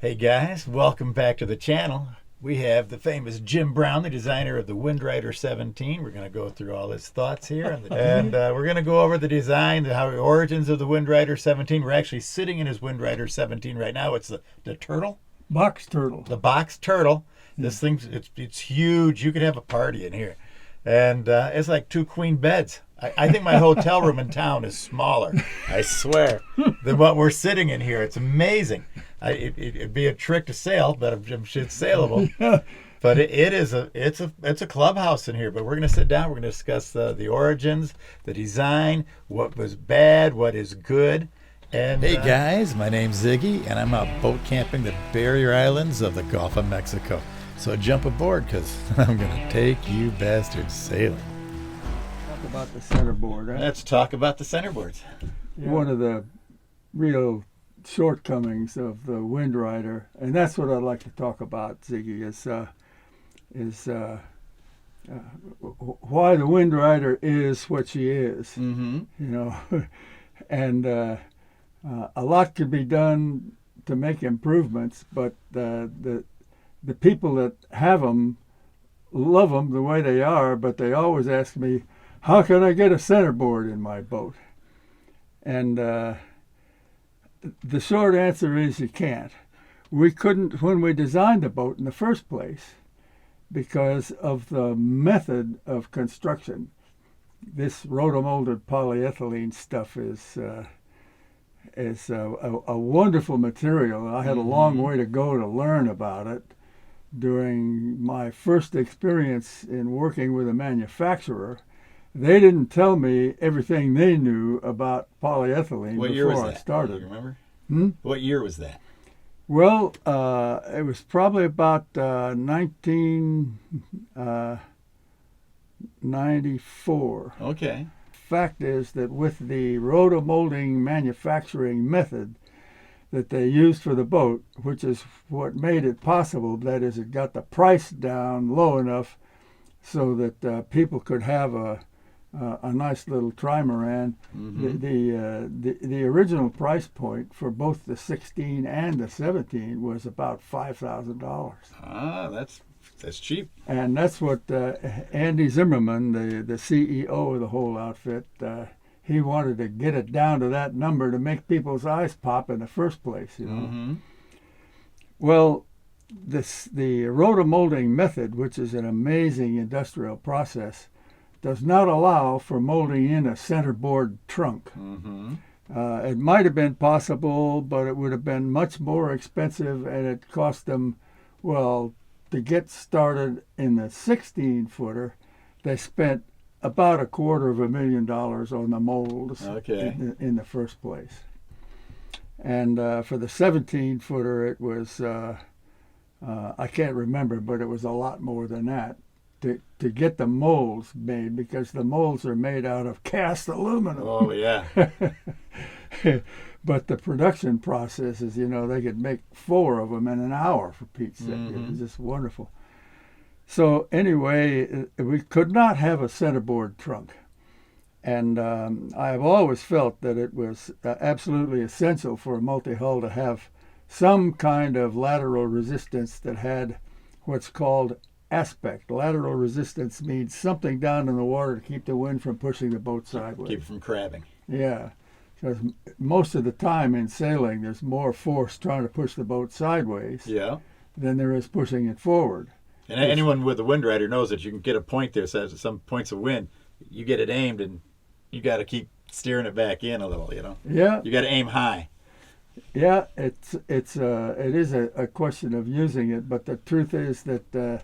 Hey guys, welcome back to the channel. We have the famous Jim Brown, the designer of the Windrider 17. We're going to go through all his thoughts here. And we're going to go over the design, the origins of the Windrider 17. We're actually sitting in his Windrider 17 right now. It's the turtle. Box turtle. The box turtle. This thing's, it's huge. You could have a party in here. And it's like 2 queen beds. I think my hotel room in town is smaller, I swear, than what we're sitting in here. It's amazing. It'd be a trick to sail, but I'm sure it's saleable. But it's a clubhouse in here. But we're going to sit down. We're going to discuss the origins, the design, what was bad, what is good. And hey guys, my name's Ziggy, and I'm out boat camping the barrier islands of the Gulf of Mexico. So jump aboard, because I'm going to take you bastards sailing. Talk about the centerboard. Huh? Let's talk about the centerboards. Yeah. One of the real shortcomings of the Windrider, and that's what I'd like to talk about, Ziggy, is why the Windrider is what she is. Mm-hmm. You know, and a lot could be done to make improvements, but the people that have them love them the way they are, but they always ask me, how can I get a centerboard in my boat? And the short answer is you can't. We couldn't when we designed the boat in the first place because of the method of construction. This rotomolded polyethylene stuff is a wonderful material. I had a long way to go to learn about it during my first experience in working with a manufacturer. They didn't tell me everything they knew about polyethylene before I started. Do you remember? What year was that? Well, it was probably about 1994. Okay. Fact is that with the rotomolding manufacturing method that they used for the boat, which is what made it possible, that is, it got the price down low enough so that people could have a nice little trimaran. The original price point for both the 16 and the 17 was about $5,000. Ah, that's cheap. And that's what Andy Zimmerman, the CEO of the whole outfit, he wanted to get it down to that number to make people's eyes pop in the first place, you know. Mm-hmm. Well, the rotomolding method, which is an amazing industrial process, does not allow for molding in a centerboard trunk. Mm-hmm. It might have been possible, but it would have been much more expensive, and it cost them, well, to get started in the 16-footer, they spent about $250,000 on the molds in the first place. And for the 17-footer, it was, I can't remember, but it was a lot more than that to get the molds made, because the molds are made out of cast aluminum. Oh, yeah. But the production process is, you know, they could make 4 of them in an hour, for Pete's sake. It was just wonderful. So anyway, we could not have a centerboard trunk. And I have always felt that it was absolutely essential for a multi-hull to have some kind of lateral resistance that had what's called aspect. Lateral resistance means something down in the water to keep the wind from pushing the boat sideways. Keep it from crabbing. Yeah. Because most of the time in sailing, there's more force trying to push the boat sideways than there is pushing it forward. And anyone with a Windrider knows that you can get a point there, so some points of wind, you get it aimed, and you got to keep steering it back in a little, you know? Yeah. You got to aim high. Yeah, it is a question of using it, but the truth is that the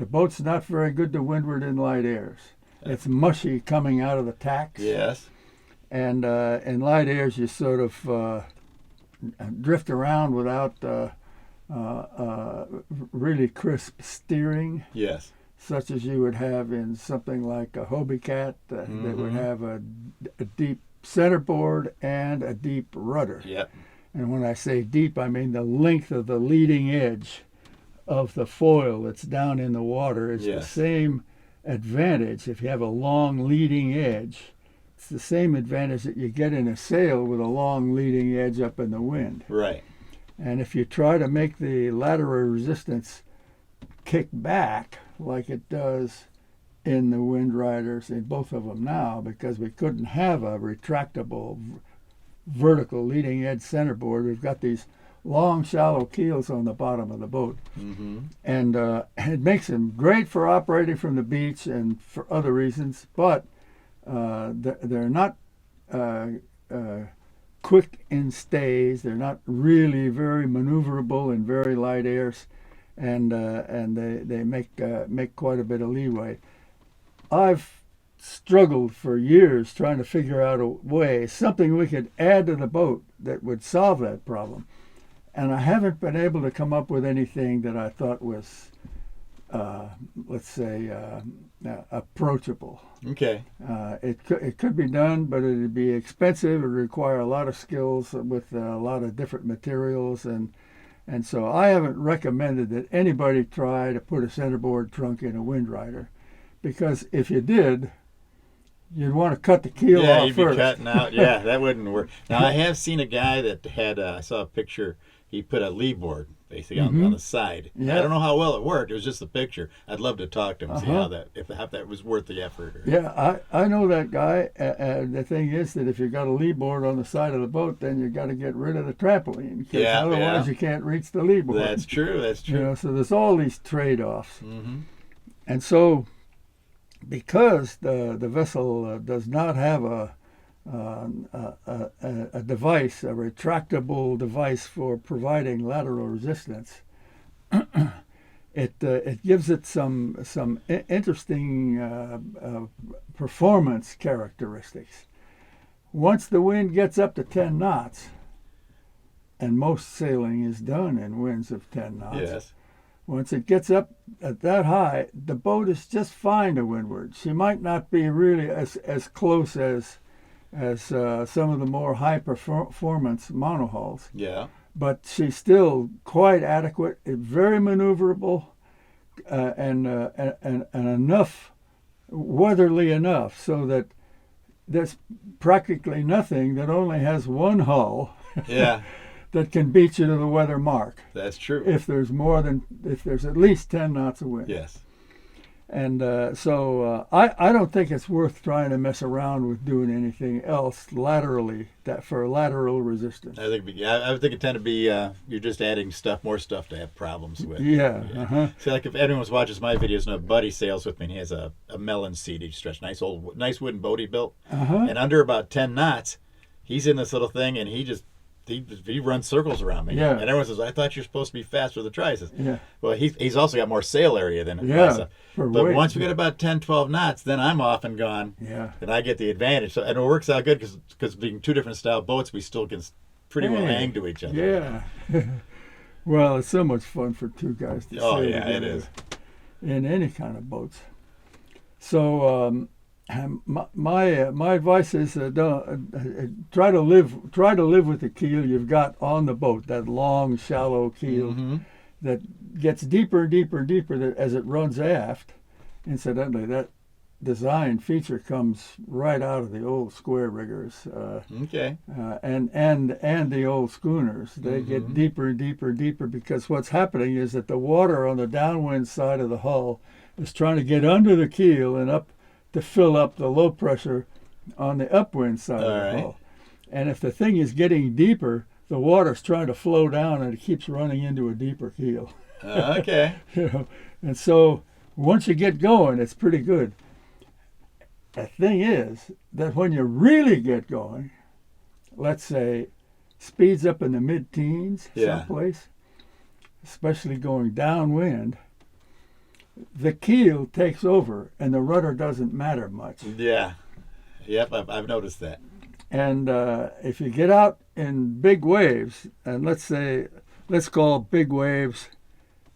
boat's not very good to windward in light airs. It's mushy coming out of the tacks. Yes. And in light airs, you sort of drift around without really crisp steering. Yes. Such as you would have in something like a Hobie Cat that would have a deep centerboard and a deep rudder. Yep. And when I say deep, I mean the length of the leading edge of the foil that's down in the water is the same advantage. If you have a long leading edge, it's the same advantage that you get in a sail with a long leading edge up in the wind. Right. And if you try to make the lateral resistance kick back like it does in the Windriders, in both of them now, because we couldn't have a retractable vertical leading edge centerboard. We've got these long, shallow keels on the bottom of the boat. Mm-hmm. And it makes them great for operating from the beach and for other reasons, but they're not quick in stays. They're not really very maneuverable in very light airs, and they make quite a bit of leeway. I've struggled for years trying to figure out a way, something we could add to the boat that would solve that problem. And I haven't been able to come up with anything that I thought was, let's say, approachable. Okay. It could be done, but it'd be expensive. It would require a lot of skills with a lot of different materials. And so I haven't recommended that anybody try to put a centerboard trunk in a Windrider, because if you did, you'd want to cut the keel Yeah, off you'd first. be cutting out. Yeah, that wouldn't work. Now, I have seen a guy that had, I saw a picture, he put a lee board basically on the side. Yeah. I don't know how well it worked. It was just a picture. I'd love to talk to him and see Uh-huh. how that was worth the effort. Or, Yeah, I know that guy. The thing is that if you've got a lee board on the side of the boat, then you've got to get rid of the trampoline, because Yeah, otherwise yeah. you can't reach the lee board. That's true. That's You true. know, so there's all these trade-offs. Mm-hmm. And so, because the vessel does not have a device, a retractable device for providing lateral resistance, it gives it some interesting performance characteristics. Once the wind gets up to 10 knots, and most sailing is done in winds of 10 knots. Yes. Once it gets up at that high, the boat is just fine to windward. She might not be really as close as some of the more high performance monohulls, Yeah. but she's still quite adequate, very maneuverable, and enough, weatherly enough, so that there's practically nothing that only has one hull Yeah. that can beat you to the weather mark That's true. if there's at least 10 knots of wind. Yes. And so I don't think it's worth trying to mess around with doing anything else laterally for lateral resistance. I think I would think it tend to be you're just adding more stuff to have problems with. Yeah. Uh-huh. See, like if anyone watches my videos, a buddy sails with me, and he has a melon seat. He stretched nice wooden boat he built, Uh-huh. and under about 10 knots, he's in this little thing, and he runs circles around me. Yeah. And everyone says, "I thought you're supposed to be faster with the tries." Yeah. Well, he's also got more sail area than Yeah, myself. for But weight. once we get about 10, 12 knots, then I'm off and gone. Yeah. And I get the advantage. So, and it works out good because being two different style boats, we still can pretty well Hey, hang to each other. Yeah. Well, it's so much fun for two guys to Oh, sail yeah, it together is. in any kind of boats. So my advice is try to live with the keel you've got on the boat, that long, shallow keel Mm-hmm. that gets deeper and deeper and deeper as it runs aft. Incidentally, that design feature comes right out of the old square riggers Okay. and the old schooners. They get deeper and deeper and deeper, because what's happening is that the water on the downwind side of the hull is trying to get under the keel and up to fill up the low pressure on the upwind side of the All right. hull. And if the thing is getting deeper, the water's trying to flow down and it keeps running into a deeper keel. Okay. You know, and so once you get going, it's pretty good. The thing is that when you really get going, let's say speeds up in the mid-teens Yeah. someplace, especially going downwind, the keel takes over and the rudder doesn't matter much. Yeah. Yep, I've noticed that. And if you get out in big waves, and let's call big waves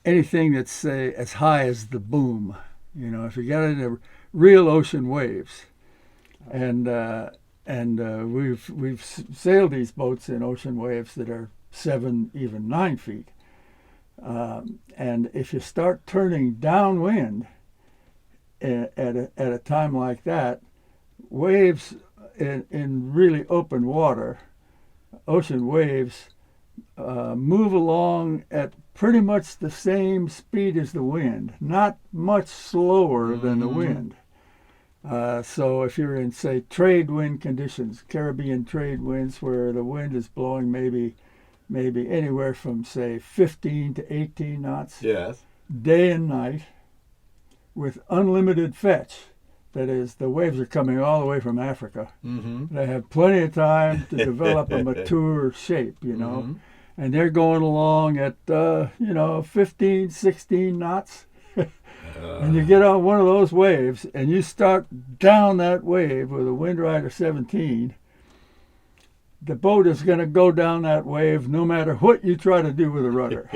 anything that's, say, as high as the boom. You know, if you get into real ocean waves, and we've sailed these boats in ocean waves that are 7, even 9 feet. And if you start turning downwind at a time like that, waves in really open water, ocean waves, move along at pretty much the same speed as the wind, not much slower than the wind. So if you're in, say, trade wind conditions, Caribbean trade winds, where the wind is blowing maybe anywhere from, say, 15 to 18 knots, Yes. day and night, with unlimited fetch. That is, the waves are coming all the way from Africa. Mm-hmm. They have plenty of time to develop a mature shape, Mm-hmm. and they're going along at 15, 16 knots. And you get on one of those waves and you start down that wave with a Windrider 17, the boat is going to go down that wave no matter what you try to do with the rudder.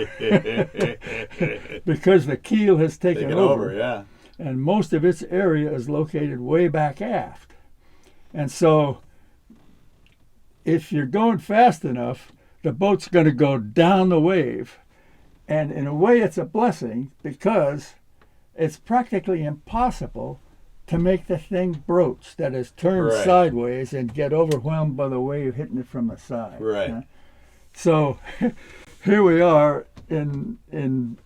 Because the keel has taken over. Yeah. And most of its area is located way back aft. And so if you're going fast enough, the boat's going to go down the wave. And in a way, it's a blessing, because it's practically impossible to make the thing broach, that is, turn Right. sideways and get overwhelmed by the wave hitting it from the side. Right. So here we are in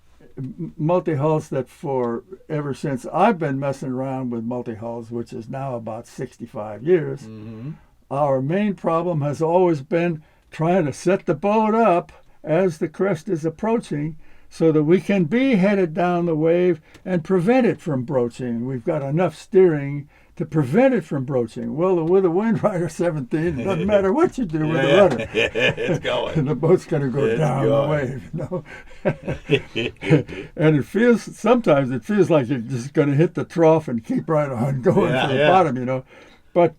multi-hulls that, for ever since I've been messing around with multi-hulls, which is now about 65 years, Mm-hmm. our main problem has always been trying to set the boat up as the crest is approaching, so that we can be headed down the wave and prevent it from broaching. We've got enough steering to prevent it from broaching. Well, with a Windrider 17, it doesn't matter what you do with the rudder. It's going. The boat's going to go It's down going. the wave, And sometimes it feels like you're just going to hit the trough and keep right on going Yeah, to the yeah. bottom, But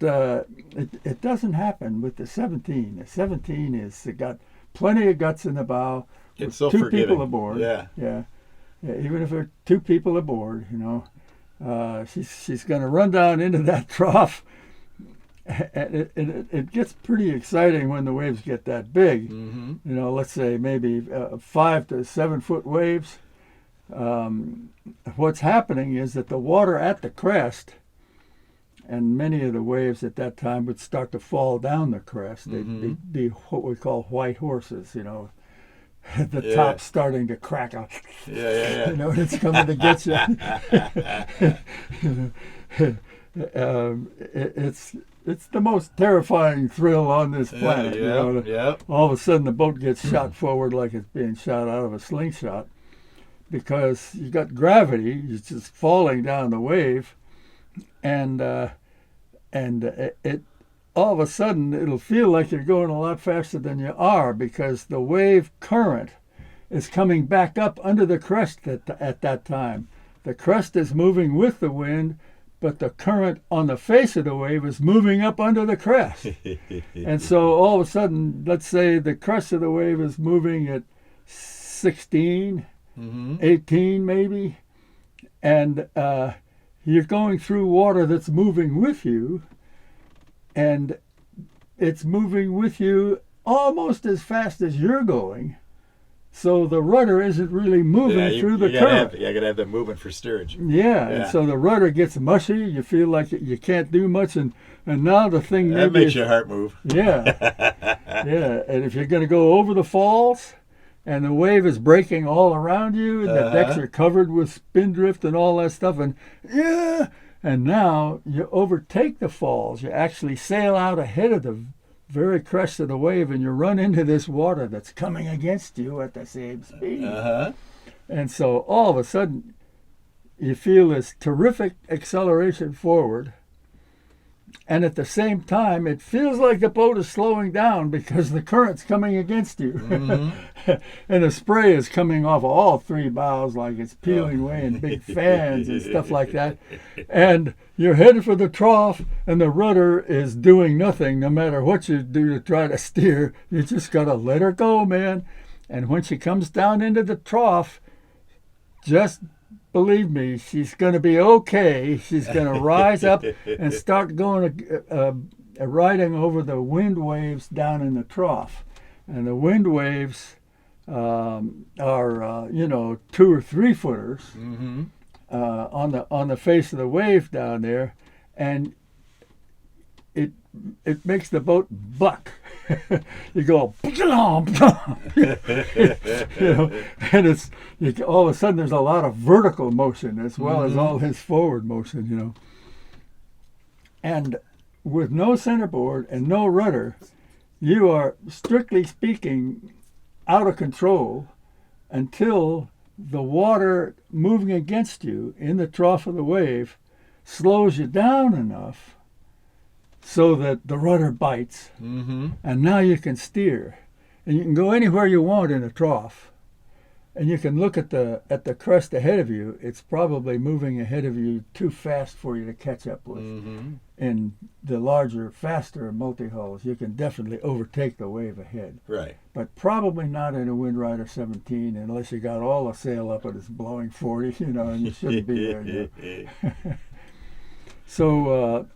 it doesn't happen with the 17. The 17 is got plenty of guts in the bow. It's with so two forgiving. people aboard. Yeah. Yeah. Even if there are two people aboard, she's going to run down into that trough. And it gets pretty exciting when the waves get that big. Mm-hmm. Let's say maybe 5 to 7 foot waves. What's happening is that the water at the crest, and many of the waves at that time would start to fall down the crest. They'd be what we call white horses, the Yeah. top starting to crack up. Yeah. And it's coming to get you. It's the most terrifying thrill on this planet. Yeah. All of a sudden the boat gets shot forward like it's being shot out of a slingshot, because you got gravity. It's just falling down the wave, and it all of a sudden it'll feel like you're going a lot faster than you are, because the wave current is coming back up under the crest at that time. The crest is moving with the wind, but the current on the face of the wave is moving up under the crest. And so all of a sudden, let's say the crest of the wave is moving at 16, 18 maybe, and you're going through water that's moving with you, and it's moving with you almost as fast as you're going. So the rudder isn't really moving through the current. You gotta have that movement for steerage. Yeah, and so the rudder gets mushy. You feel like you can't do much, and now the thing That maybe makes your heart move. Yeah, yeah. And if you're going to go over the falls, and the wave is breaking all around you, and the decks are covered with spindrift and all that stuff, and now you overtake the falls. You actually sail out ahead of the very crest of the wave, and you run into this water that's coming against you at the same speed. And so all of a sudden, you feel this terrific acceleration forward, and at the same time, it feels like the boat is slowing down because the current's coming against you. And the spray is coming off of all three bows like it's peeling away in big fans and stuff like that. And you're headed for the trough, and the rudder is doing nothing. No matter what you do to try to steer, you just got to let her go, man. And when she comes down into the trough, just believe me, she's going to be okay. She's going to rise up and start going riding over the wind waves down in the trough. And the wind waves are 2 or 3 footers on the face of the wave down there, and it makes the boat buck. you go, you know, and all of a sudden there's a lot of vertical motion as well as all his forward motion, you know. And with no centerboard and no rudder, you are, strictly speaking, out of control until the water moving against you in the trough of the wave slows you down enough so that the rudder bites, and now you can steer, and you can go anywhere you want in a trough, and you can look at the crest ahead of you. It's probably moving ahead of you too fast for you to catch up with. In the larger, faster multi-hulls, you can definitely overtake the wave ahead. Right. But probably not in a Windrider 17 unless you got all the sail up and it's blowing 40, you know, and you shouldn't be there. You know? So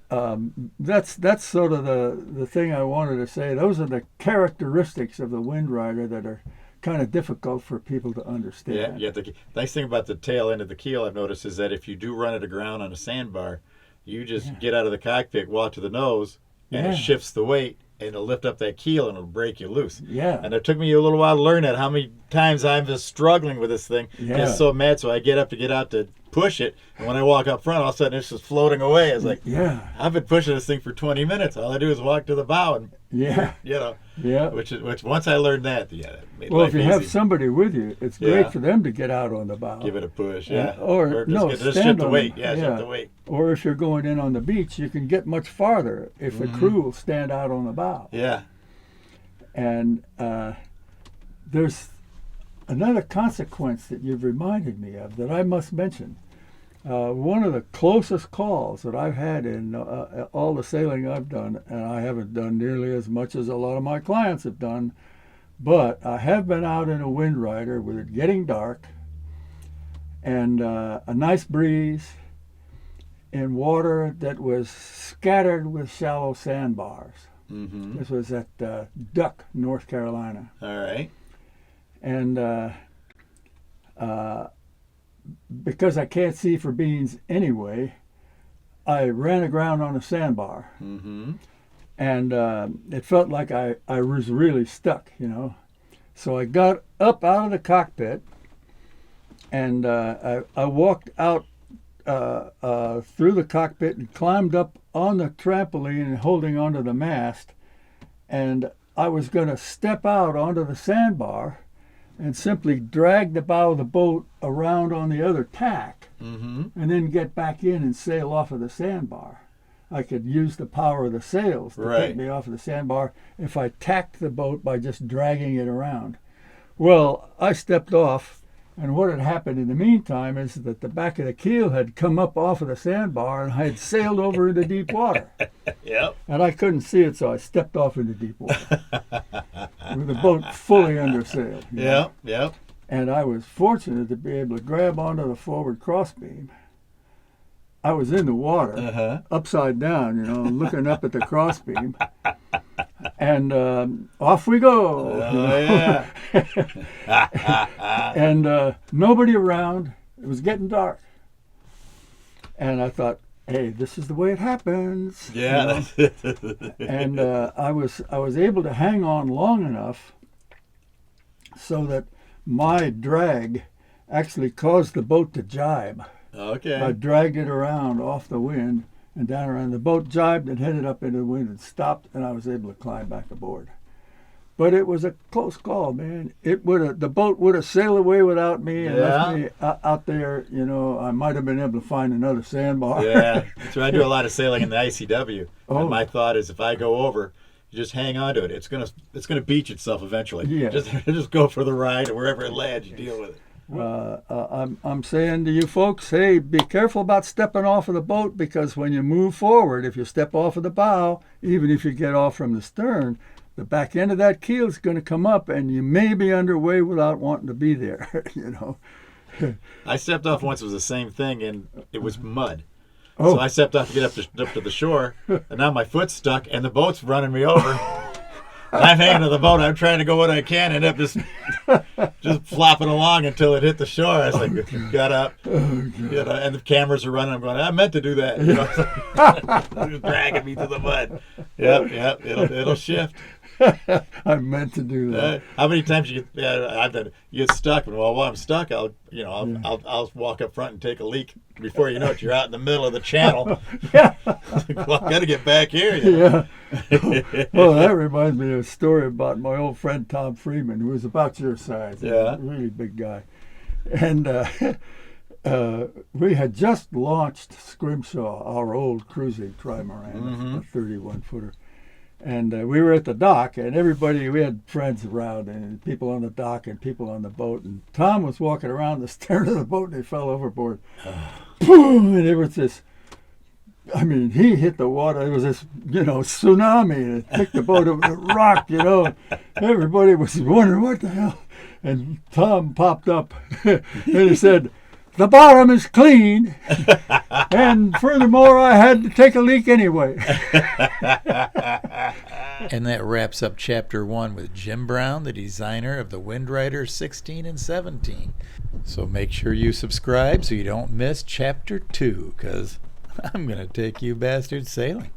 that's sort of the thing I wanted to say. Those are the characteristics of the Windrider that are kind of difficult for people to understand. Yeah. The nice thing about the tail end of the keel, I've noticed, is that if you do run it aground on a sandbar, you just get out of the cockpit, walk to the nose, and it shifts the weight, and it'll lift up that keel, and it'll break you loose. Yeah. And it took me a little while to learn that. How many times I'm just struggling with this thing, just so mad, so I get up to get out to push it, and when I walk up front, all of a sudden it's just floating away. It's like, I've been pushing this thing for 20 minutes. All I do is walk to the bow, and which once I learned that, it made well, life if you easy. have somebody with you, it's great for them to get out on the bow. Give it a push, or just stand shift the on weight. them. Shift the weight. Or if you're going in on the beach, you can get much farther if the crew will stand out on the bow. Yeah. And there's another consequence that you've reminded me of that I must mention. One of the closest calls that I've had in all the sailing I've done, and I haven't done nearly as much as a lot of my clients have done, but I have been out in a Windrider with it getting dark and a nice breeze in water that was scattered with shallow sandbars. This was at Duck, North Carolina. All right. And because I can't see for beans anyway, I ran aground on a sandbar. And it felt like I was really stuck, you know. So I got up out of the cockpit and I walked out through the cockpit and climbed up on the trampoline and holding onto the mast. And I was going to step out onto the sandbar and simply drag the bow of the boat around on the other tack and then get back in and sail off of the sandbar. I could use the power of the sails to take me off of the sandbar if I tacked the boat by just dragging it around. Well, I stepped off, and what had happened in the meantime is that the back of the keel had come up off of the sandbar and I had sailed over into deep water. And I couldn't see it, so I stepped off into deep water with the boat fully under sail. And I was fortunate to be able to grab onto the forward crossbeam. I was in the water, upside down, you know, looking up at the crossbeam. And off we go. And nobody around. It was getting dark. And I thought, hey, this is the way it happens. You know? And I was able to hang on long enough so that my drag actually caused the boat to jibe. I dragged it around off the wind and down around. The boat jibed and headed up into the wind and stopped, and I was able to climb back aboard. But it was a close call, man. The boat would have sailed away without me and left me out there. You know, I might have been able to find another sandbar. So I do a lot of sailing in the ICW, and my thought is if I go over, you just hang on to it. It's gonna beach itself eventually. Just go for the ride, or wherever it lands, you deal with it. I'm saying to you folks, hey, be careful about stepping off of the boat, because when you move forward, if you step off of the bow, even if you get off from the stern, the back end of that keel is going to come up, and you may be underway without wanting to be there. You know. I stepped off once. It was the same thing, and it was mud. So I stepped off to get up to the shore, and now my foot's stuck, and the boat's running me over. I'm hanging to the boat. I'm trying to go what I can, and end up just flopping along until it hit the shore. I was like, got up, you know, and the cameras are running. I'm going, I meant to do that. You know, just dragging me to the mud. Yep, it'll shift. I meant to do that. How many times you get? I've done. You get stuck, and while I'm stuck, I'll walk up front and take a leak. Before you know it, you're out in the middle of the channel. Yeah. Well, I got to get back here. You know? Yeah. Well, that reminds me of a story about my old friend Tom Freeman, who was about your size. Yeah. A really big guy. And we had just launched Scrimshaw, our old cruising trimaran, a 31-footer. And we were at the dock, and we had friends around, and people on the dock and people on the boat. And Tom was walking around the stern of the boat, and he fell overboard. Boom! And there was this, he hit the water. There was this, tsunami, and it took the boat over the rock, Everybody was wondering, what the hell? And Tom popped up, and he said, "The bottom is clean, and furthermore, I had to take a leak anyway." And that wraps up Chapter 1 with Jim Brown, the designer of the Windrider 16 and 17. So make sure you subscribe so you don't miss Chapter 2, because I'm going to take you bastards sailing.